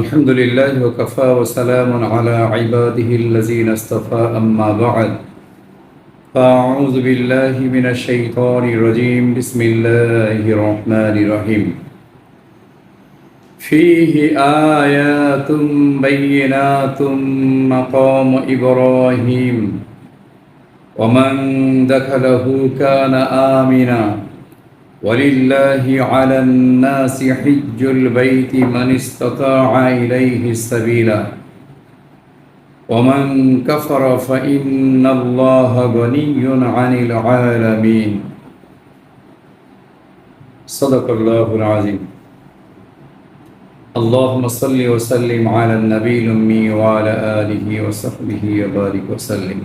الحمد لله وكفى وسلام على عباده الذين اصطفى أما بعد فأعوذ بالله من الشيطان الرجيم بسم الله الرحمن الرحيم فيه آيات بينات مقام إبراهيم ومن دخله كان آمنا ولله على الناس حج البيت من استطاع إليه سبيلا ومن كفر فإن الله غني عن العالمين صدق الله العظيم اللهم صل وسلم على النبي الأمي وعلى آله وصحبه وبارك وسلم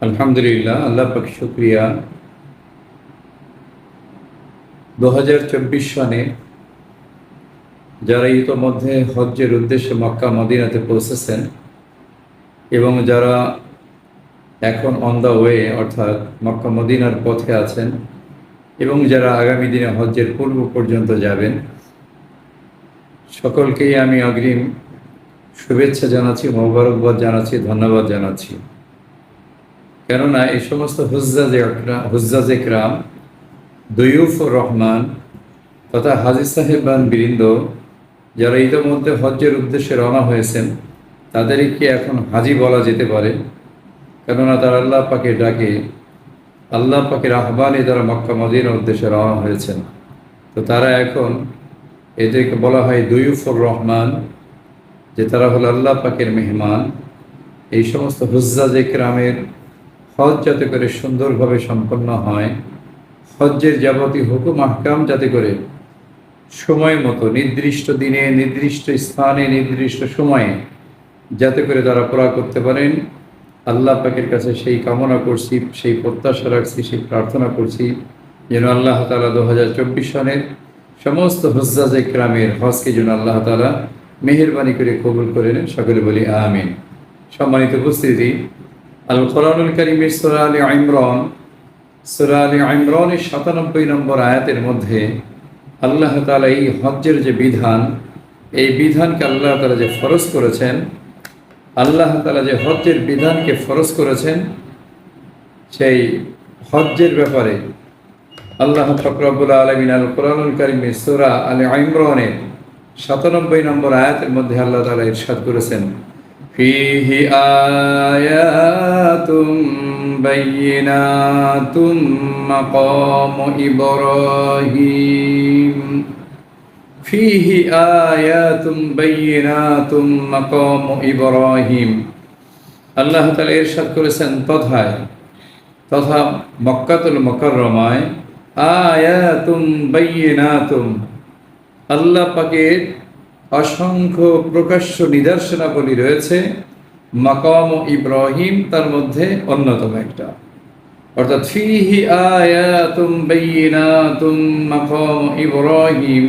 الحمد لله الله পাক শুকরিয়া 2024 সনে যারা ইতোমধ্যে হজ্জের উদ্দেশ্যে মক্কা মদিনাতে পৌঁছেছেন এবং যারা এখন অন দ্য ওয়ে অর্থাৎ মক্কা মদিনার পথে আছেন এবং যারা আগামী দিনে হজ্জের পূর্ব পর্যন্ত যাবেন, সকলকেই আমি অগ্রিম শুভেচ্ছা জানাচ্ছি, মোবারকবাদ জানাচ্ছি, ধন্যবাদ জানাচ্ছি। কেননা এই সমস্ত হুজ্জাজে কিরাম, দয়ুফুর রহমান তথা হাজী সাহেবান বৃন্দ যারা ইতিমধ্যে হজ্জের উদ্দেশ্যে রওনা হয়েছেন, তাদেরকে এখন হাজি বলা যেতে পারে। কেননা তারা আল্লাহ পাকের ডাকে, আল্লাহ পাকের আহ্বানে তারা মক্কা মদিনার উদ্দেশ্যে রওনা হয়েছেন। তো তারা এখন এদেরকে বলা হয় দয়ুফুর রহমান, যে তারা হলো আল্লাহ পাকের মেহমান। এই সমস্ত হুজ্জাজে কিরামের হজ যাতে করে সুন্দরভাবে সম্পন্ন হয়, হজ্জের যাবতীয় হুকুম আহকাম যাতে করে সময় মতো নির্দিষ্ট দিনে, নির্দিষ্ট স্থানে, নির্দিষ্ট সময়ে যাতে করে তারা পুরা করতে পারেন, আল্লাহ পাকের কাছে সেই কামনা করছি, সেই প্রত্যাশা রাখছি, সেই প্রার্থনা করছি যেন আল্লাহ তাআলা 2024 সনের সমস্ত হুজ্জাজে কিরামের হজকে যেন আল্লাহ তাআলা মেহেরবানি করে কবুল করে নেন। সকলে বলি আমিন। সম্মানিত উপস্থিতি, আল কোরআনুল কারীমের সূরা আলে ইমরান, সূরা আলে ইমরানের 97 নম্বর আয়াতের মধ্যে আল্লাহ তাআলা এই হজ্জের যে বিধান, এই বিধানকে আল্লাহ তাআলা যে ফরজ করেছেন, আল্লাহ তাআলা যে হজ্জের বিধানকে ফরজ করেছেন, সেই হজ্জের ব্যাপারে আল্লাহ পাক রব্বুল আলামিন আল কোরআনুল কারীমের সূরা আলে ইমরানের 97 নম্বর আয়াতের মধ্যে আল্লাহ তাআলা ইরশাদ করেছেন, ফীহি আয়াতুম বাইয়িনাতুম মাকামু ইব্রাহিম। ফীহি আয়াতুম বাইয়িনাতুম মাকামু ইব্রাহিম। আল্লাহ তাআলা ইরশাদ করেছেন তথা মক্কাতুল মুকাররমায় আয়াতুম বাইয়িনাতুম, আল্লাহ পাকের অসংখ্য প্রকাশ্য নিদর্শনাবলী রয়েছে। মাকাম ইব্রাহিম তার মধ্যে অন্যতম একটা, অর্থাৎ ফীহি আয়াতুম বাইয়িনাতুম মাকাম ইব্রাহিম,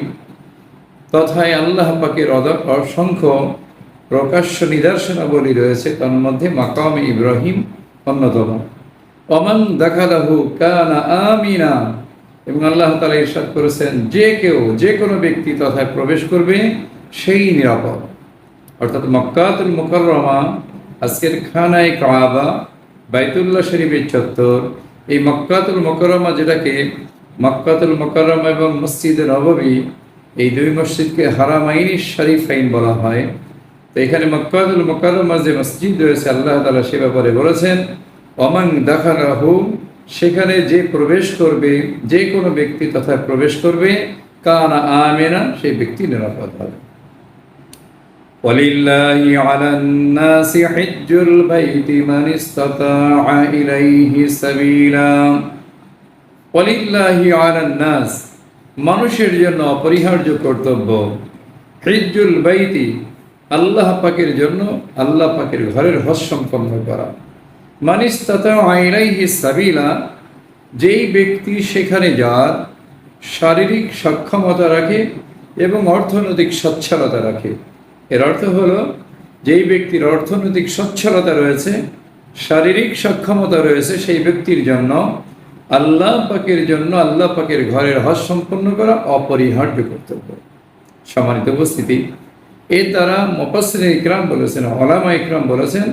তথায় আল্লাহ পাকের অসংখ্য প্রকাশ্য নিদর্শনাবলী রয়েছে, তার মধ্যে মাকাম ইব্রাহিম অন্যতম। ওমান দাখালাহু কানা আমিনা, এবং আল্লাহ তাআলা ইরশাদ করেছেন যে কেউ, যে কোনো ব্যক্তি তথায় প্রবেশ করবে সেই নিরাপদ। অর্থাৎ মক্কাতুল মুকাররমা, আজকের খানায়ে কাবা, বাইতুল্লাহ শরীফের চত্বর, এই মক্কাতুল মুকাররমা, যেটাকে মক্কাতুল মুকাররমা এবং মসজিদে নববী, এই দুই মসজিদকে হারামাইনি শরীফাইন বলা হয়। তো এখানে মক্কাতুল মুকাররমা যে মসজিদ রয়েছে, আল্লাহ তাআলা সে ব্যাপারে বলেছেন ওমান দাখালাহু, সেখানে যে প্রবেশ করবে, যে কোনো ব্যক্তি তথা প্রবেশ করবে, কানা আমিনা, সেই ব্যক্তি নিরাপদ হবে। ওয়ালিল্লাহি আলান নাসি হিজ্জুল বাইতি মান ইসতাতাআ ইলাইহি সাবিলা। ওয়ালিল্লাহি আলান নাস, মানুষের জন্য অপরিহার্য কর্তব্য, হিজ্জুল বাইতি, আল্লাহ পাকের জন্য, আল্লাহ পাকের ঘরের হজ সম্পন্ন করা। মান ইসতাতাআ ইলাইহি সাবিলা, যেই ব্যক্তি সেখানে যার শারীরিক সক্ষমতা রাখে এবং অর্থনৈতিক সচ্ছলতা রাখে। এর অর্থ হলো, যেই ব্যক্তির অর্থনৈতিক সচ্ছলতা রয়েছে, শারীরিক সক্ষমতা রয়েছে, সেই ব্যক্তির জন্য আল্লাহ পাকের ঘরের হজ সম্পন্ন করা অপরিহার্য কর্তব্য। সম্মানিত উপস্থিতি, এর দ্বারা মুফাসসিরিন ইকরাম বলেছেন, উলামা ইকরাম বলেছেন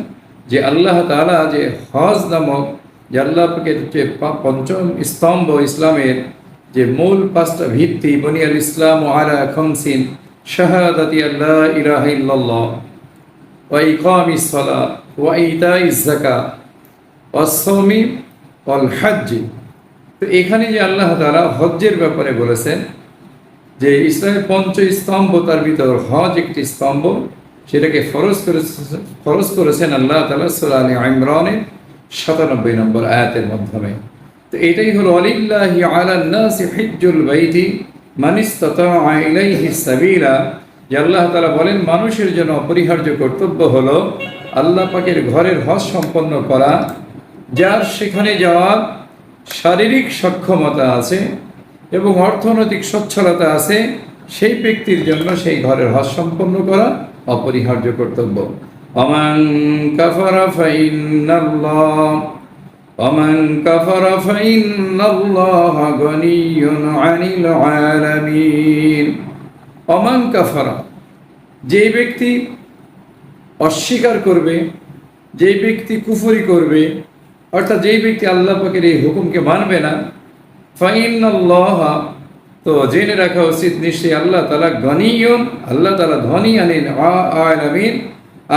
যে আল্লাহ তাআলা যে হজ নামক যে আল্লাহ পাকের যে পঞ্চম স্তম্ভ, ইসলামের যে মূল পাঁচটা ভিত্তি, বুনিয়াল ইসলাম আলা খামসিন শাহাদাতি আল্লা ইলাহা ইল্লাল্লাহ ওয়া ইকামিস সালাহ ওয়া ইতাইজ যাকাত ওয়াস সাওমি ওয়াল হজ্জ। তো এখানে যে আল্লাহ তাআলা হজ্জের ব্যাপারে বলেছেন যে ইসলামের পঞ্চ স্তম্ভ, তার ভিতর হজ একটি স্তম্ভ, সেটাকে ফরজ করেছেন আল্লাহ তাআলা সূরা আলে ইমরানের ৯৭ নম্বর আয়াতের মাধ্যমে। তো এটাই হলো ওয়ালিল্লাহি আলান নাসি হিজ্জুল বাইতি মান ইসতাতাআ ইলাইহি সাবিলা, যে আল্লাহ তাআলা বলেন মানুষের জন্য অপরিহার্য কর্তব্য হলো আল্লাহ পাকের ঘরের হজ সম্পন্ন করা, যার সেখানে যাওয়ার শারীরিক সক্ষমতা আছে এবং অর্থনৈতিক সচ্ছলতা আছে, সেই ব্যক্তির জন্য সেই ঘরের হজ সম্পন্ন করা অপরিহার্য কর্তব্য। ওমান কাফারা ফাইন্নাল্লাহা গনিয়্যুন আনিল আলামিন। ওমান কাফারা, যে ব্যক্তি অস্বীকার করবে, যে ব্যক্তি কুফরি করবে, অর্থাৎ যেই ব্যক্তি আল্লাহ পাকের এই হুকুমকে মানবে না, ফাইন্নাল্লাহা, তো জেনে রাখা উচিত নিশ্চয়ই আল্লাহ তাআলা গনিয়ুন, আল্লাহ তাআলা ধনী,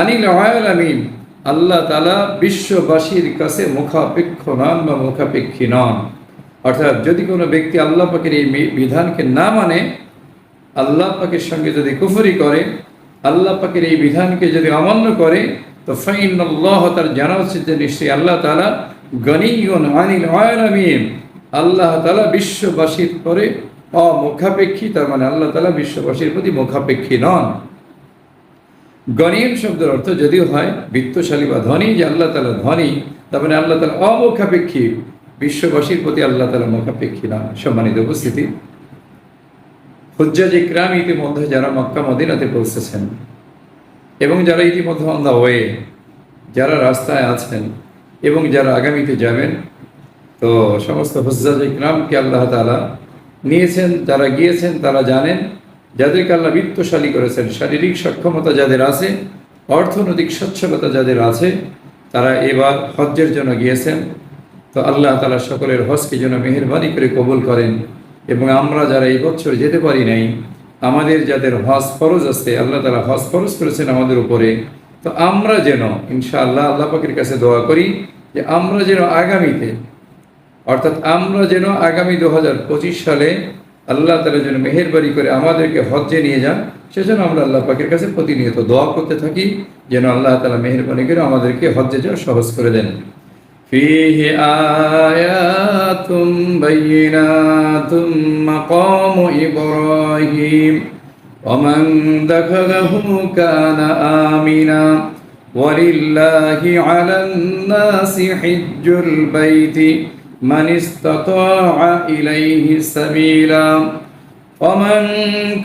আনিল আলামিন, আল্লাহ তাআলা বিশ্ববাসীর কাছে মুখাপেক্ষ নন বা মুখাপেক্ষী নন। অর্থাৎ যদি কোনো ব্যক্তি আল্লাহ পাকের এই বিধানকে না মানে, আল্লাহ পাকের সঙ্গে যদি কুফরি করে, আল্লাহ পাকের এই বিধানকে যদি অমান্য করে, তো ফাইন্নাল্লাহ, তার জানা উচিত যে নিশ্চয়ই আল্লাহ তাআলা গনিয়ুন আনিল আলামিন, আল্লাহ তাআলা বিশ্ববাসীর পরে অমুখাপেক্ষী, তার মানে আল্লাহ তাআলা বিশ্ববাসীর প্রতি মুখাপেক্ষী নন। গনিয়ুন শব্দের অর্থ যদিও হয় বিত্তশালী বা ধনী, যে আল্লাহ তাআলা ধনী, তার মানে আল্লাহ তাআলা অমুখাপেক্ষী, বিশ্ববাসীর প্রতি আল্লাহ তাআলা মুখাপেক্ষী নন। সম্মানিত উপস্থিতি, হুজ্জাজ ইকরাম ইতিমধ্যে যারা মক্কা মদিনাতে পৌঁছেছেন এবং যারা ইতিমধ্যে অন দ্য ওয়ে, যারা রাস্তায় আছেন এবং যারা আগামীতে যাবেন, তো সমস্ত হুজ্জাজ ইকরামকে আল্লাহ তাআলা নিয়েছেন, যারা গিয়েছেন তারা জানেন, যাদেরকে আল্লাহ বিত্তশালী করেছেন, শারীরিক সক্ষমতা যাদের আছে, অর্থনৈতিক সচ্ছলতা যাদের আছে, তারা এবার হজ্জের জন্য গিয়েছেন। তো আল্লাহ তাআলা সকলের হজকে যেন মেহেরবানি করে কবুল করেন, এবং আমরা যারা এই বছর যেতে পারি নাই, আমাদের যাদের হজ ফরজ আছে, আল্লাহ তাআলা হজ ফরজ করেছেন আমাদের উপরে, তো আমরা যেন ইনশাআল্লাহ আল্লাহ পাকের কাছে দোয়া করি যে আমরা যেন আগামীতে, অর্থাৎ আমরা যেন আগামী 2025 সালে আল্লাহ তাআলা যেন মেহেরবানি করে আমাদেরকে হজ্জে নিয়ে যান, সেজন্য আমরা আল্লাহ পাকের কাছে প্রতিনিয়ত দোয়া করতে থাকি যেন আল্লাহ তাআলা মেহেরবানি করে আমাদেরকে হজ্জে যাওয়া সহজ করে দেন। ফীহি আয়াতুম বাইয়িনাতুম মাকামু ইব্রাহিম ওয়া মান দাখালাহু কানা আমিনা ওয়ালিল্লাহি আলান নাসি হিজ্জুল বাইতি মান ইসতাতাআ ইলাইহি সাবিলা ওয়ামান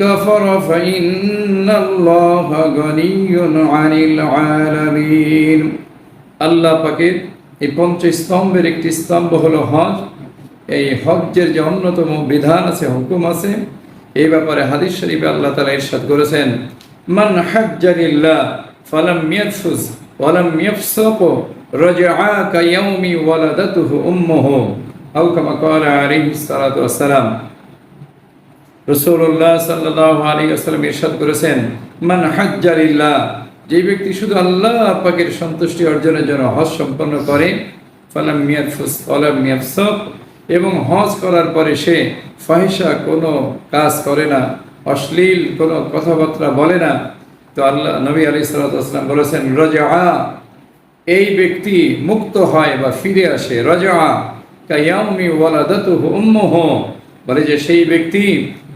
কাফারা ফাইন্নাল্লাহা গনিয়্যুন আনিল আলামিন। আল্লাহ পাকের এই পঞ্চস্তম্ভের একটি স্তম্ভ হলো হজ। এই হজ্জের যে অন্যতম বিধান আছে, হুকুম আছে, এই ব্যাপারে হাদিস শরীফে আল্লাহ তাআলা ইরশাদ করেছেন, মান হাজ্জা লিল্লাহ ফালাম ইয়ারফুস ওয়ালাম ইয়াফসুক রাজআ কায়াউমি ওয়ালাদাতুহু উম্মুহু আও কামা ক্বালা আলাইহিস সালাতু ওয়াস সালাম। রাসূলুল্লাহ সাল্লাল্লাহু আলাইহি ওয়াসাল্লাম ইরশাদ করেছেন, মান হাজ্জা লিল্লাহ, যে ব্যক্তি শুধু আল্লাহ পাকের সন্তুষ্টি অর্জনের জন্য হজ সম্পন্ন করে, ফালাম ইয়ারফুস ওয়ালাম ইয়াফসুক, এবং হজ করার পরে সে ফাহিশা কোনো কাজ করে না, অশ্লীল কোনো কথাবার্তা বলে না, তো আল্লাহ নবী আলাইহিস সালাতু ওয়াস সালাম বলেছেন রাজআ, এই ব্যক্তি মুক্ত হয় বা ফিরে আসে, রাজআ কায়াউমি ওয়ালাদাতুহু উম্মুহু, বলে যে সেই ব্যক্তি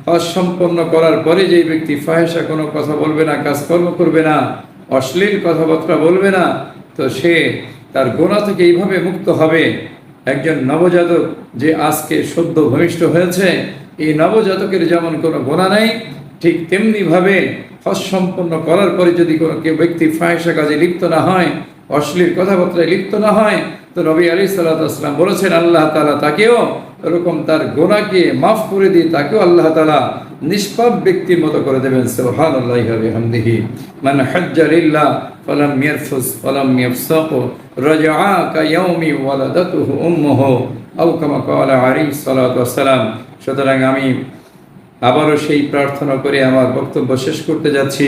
হজ সম্পন্ন করার পরে যেই ব্যক্তি ফাহিশা কোনো কথা বলবে না, কাজকর্ম করবে না, অশ্লীল কথাবার্তা বলবে না, তো সে তার গুনাহ থেকে এইভাবে মুক্ত হবে। একজন নবজাতক যে আজকে সদ্য ভূমিষ্ঠ হয়েছে, এই নবজাতকের যেমন কোনো গুনাহ নাই, ঠিক তেমনিভাবে হজ সম্পন্ন করার পরে যদি কোনো কেউ ব্যক্তি ফাহিশা কাজে লিপ্ত না হয়, অশ্লীল কথাবার্তায় লিপ্ত না হয়, তো নবী আলাইহিস সালাতু ওয়াস সালাম বলেছেন আল্লাহ তাআলা তাকেও এরকম তার গোনাকে মাফ করে দিয়ে তাকেও আল্লাহ তাআলা নিষ্পাপ ব্যক্তির মতো করে দেবেন। সুবহানাল্লাহি ওয়া বিহামদিহি। মান হাজ্জা লিল্লাহ ফালাম ইয়ারফুস ফালাম ইয়াফসাক রাজআ কায়াউমি ওয়ালাদাতুহু উম্মুহু আও কামা ক্বালা আলাইহিস সালাতু ওয়াস সালাম। সুতরাং আমি আবারও সেই প্রার্থনা করে আমার বক্তব্য শেষ করতে যাচ্ছি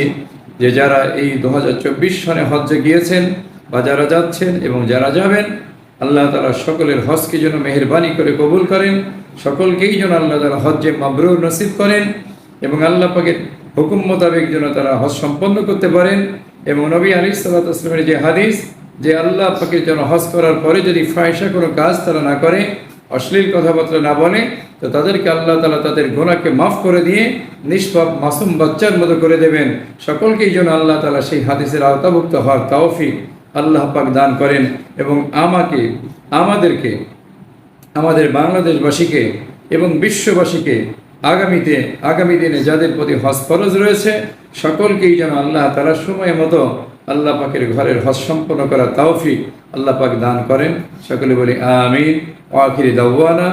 যে যারা এই 2024 সনে হজ্জে গিয়েছেন বা যারা যাচ্ছেন এবং যারা যাবেন, আল্লাহ তাআলা সকলের হজকে যেন মেহেরবানি করে কবুল করেন, সকলকেই যেন আল্লাহ তাআলা হজ্জে মাবরুর নসিব করেন এবং আল্লাহ পাকের হুকুম মোতাবেক যেন তারা হজ সম্পন্ন করতে পারেন। এবং নবী আলাইহিস সালাতু ওয়াস সালামের যে হাদিস যে আল্লাহ পাকের জন্য হজ করার পরে যদি ফাহিশা কোনো কাজ তারা না করে, অশ্লীল কথাবার্তা না বলে, তো তাদেরকে আল্লাহ তাআলা তাদের গুনাহকে মাফ করে দিয়ে নিষ্পাপ মাসুম বাচ্চার মতো করে দেবেন। সকলকেই যেন আল্লাহ তাআলা সেই হাদিসের আওতাভুক্ত হওয়ার তৌফিক আল্লাহ পাক দান করেন এবং আমাদেরকে আমাদের বাংলাদেশবাসীকে এবং বিশ্ববাসীকে আগামী দিনে যাদের প্রতি হজ ফরজ রয়েছে সকলকেই যেন আল্লাহ তাআলা সময় মতো আল্লাহ পাকের ঘরের হজ সম্পন্ন করার তৌফিক আল্লাহ পাক দান করেন। সকলে বলি আমিন। ওয়া আখিরি দাওয়ানা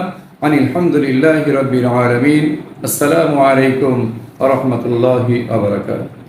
আনিল হামদুলিল্লাহি রাব্বিল আলামিন। আসসালামু আলাইকুম ওয়া রাহমাতুল্লাহি ওয়া বারাকাতুহু।